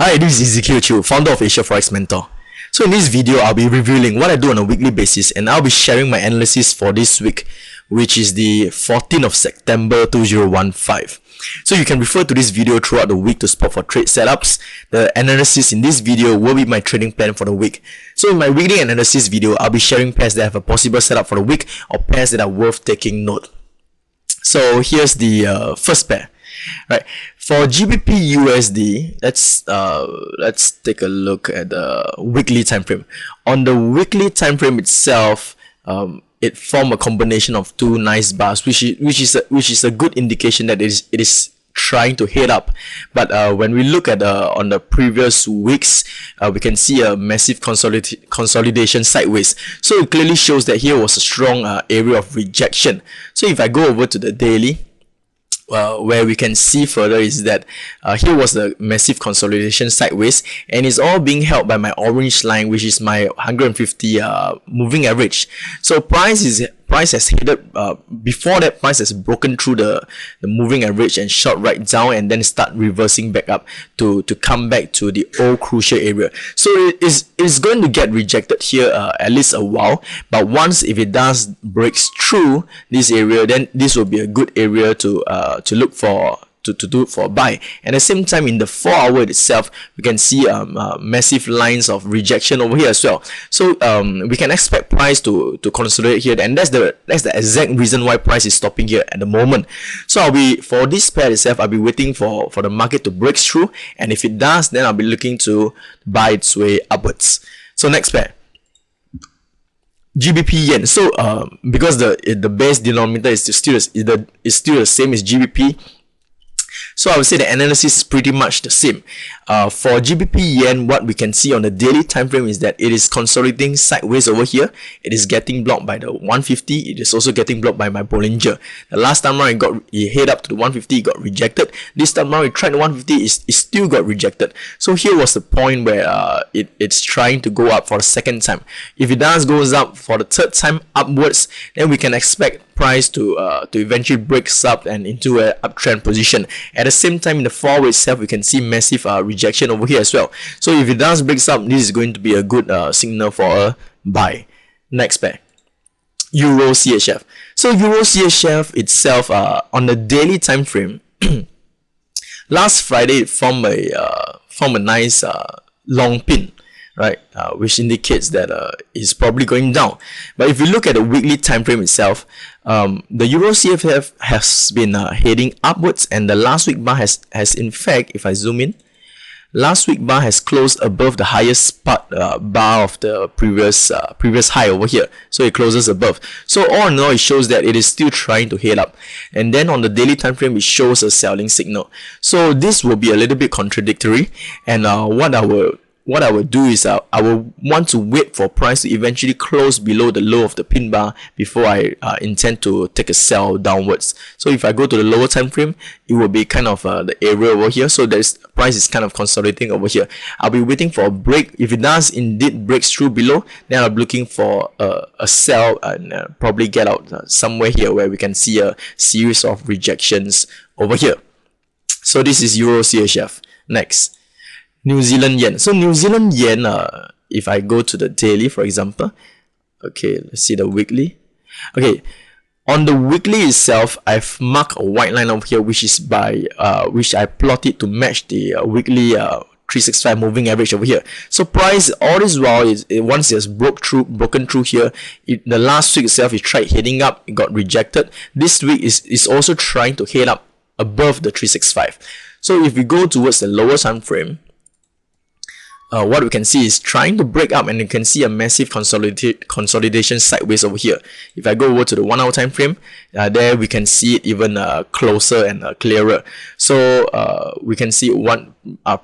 Hi, this is Ezekiel, founder of Asia Forex Mentor. So in this video, I'll be revealing what I do on a weekly basis, and I'll be sharing my analysis for this week, which is the 14th of September 2015. So you can refer to this video throughout the week to spot for trade setups. The analysis in this video will be my trading plan for the week. So in my weekly analysis video, I'll be sharing pairs that have a possible setup for the week or pairs that are worth taking note. So here's the first pair. Right, for GBPUSD, let's take a look at the weekly time frame. On the weekly time frame itself, it formed a combination of two nice bars, which is a good indication that it is trying to head up. But when we look at on the previous weeks, we can see a massive consolidation sideways. So it clearly shows that here was a strong area of rejection. So if I go over to the daily, where we can see further is that here was the massive consolidation sideways, and it's all being held by my orange line, which is my 150 moving average. So price has headed before that. Price has broken through the moving average and shot right down, and then start reversing back up to come back to the old crucial area. So it's going to get rejected here at least a while, but once if it does breaks through this area, then this will be a good area to look for, to do it for a buy. At the same time, in the 4 hour itself, we can see massive lines of rejection over here as well. So we can expect price to consolidate here, and that's the exact reason why price is stopping here at the moment. So I'll be, for this pair itself, I'll be waiting for the market to break through, and if it does, then I'll be looking to buy its way upwards. So next pair, GBP yen. So because the base denominator is still the same as GBP, so I would say the analysis is pretty much the same. For GBP yen, what we can see on the daily time frame is that it is consolidating sideways over here. It is getting blocked by the 150. It is also getting blocked by my Bollinger. The last time around, it hit up to the 150, it got rejected. This time around, it tried the 150, it still got rejected. So here was the point where it's trying to go up for the second time. If it goes up for the third time upwards, then we can expect price to eventually breaks up and into an uptrend position. At the same time, in the 4 hour itself, we can see massive rejection over here as well. So if it does breaks up, this is going to be a good signal for a buy. Next pair, EURCHF. So EURCHF itself, on the daily time frame, last Friday it formed a nice long pin, right, which indicates that it's probably going down. But if you look at the weekly time frame itself, the EURCHF has been heading upwards, and the last week bar has in fact, if I zoom in, last week bar has closed above the highest part bar of the previous high over here. So it closes above. So all in all, it shows that it is still trying to head up. And then on the daily time frame, it shows a selling signal. So this will be a little bit contradictory. And what I will do is I will want to wait for price to eventually close below the low of the pin bar before I intend to take a sell downwards. So if I go to the lower time frame, it will be kind of the area over here. So price is kind of consolidating over here. I'll be waiting for a break. If it does indeed breaks through below, then I'm looking for a sell and probably get out somewhere here where we can see a series of rejections over here. So this is EURCHF. Next, New Zealand yen. So New Zealand yen, if I go to the daily, for example, okay, let's see the weekly. Okay, on the weekly itself, I've marked a white line over here, which is which I plotted to match the weekly 365 moving average over here. So price all this while once it has broken through here, the last week itself it tried heading up, it got rejected. This week is also trying to head up above the 365. So if we go towards the lower time frame, what we can see is trying to break up, and you can see a massive consolidation sideways over here. If I go over to the 1 hour time frame, there we can see it even closer and clearer. So we can see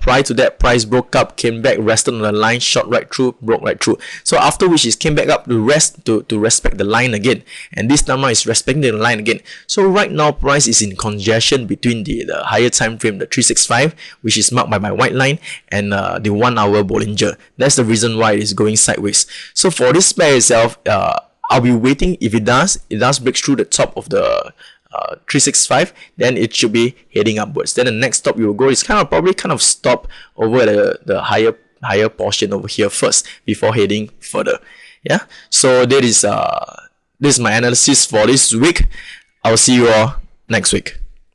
prior to that, price broke up, came back, rested on the line, shot right through, broke right through. So after which it came back up to respect the line again, and this time now is respecting the line again. So right now price is in congestion between the higher time frame, the 365, which is marked by my white line, and the 1 hour Bollinger. That's the reason why it is going sideways. So for this pair itself, I'll be waiting. If it does break through the top of the 365, then it should be heading upwards. Then the next stop you will go is probably stop over the higher portion over here first before heading further. Yeah, so this is my analysis for this week. I'll see you all next week.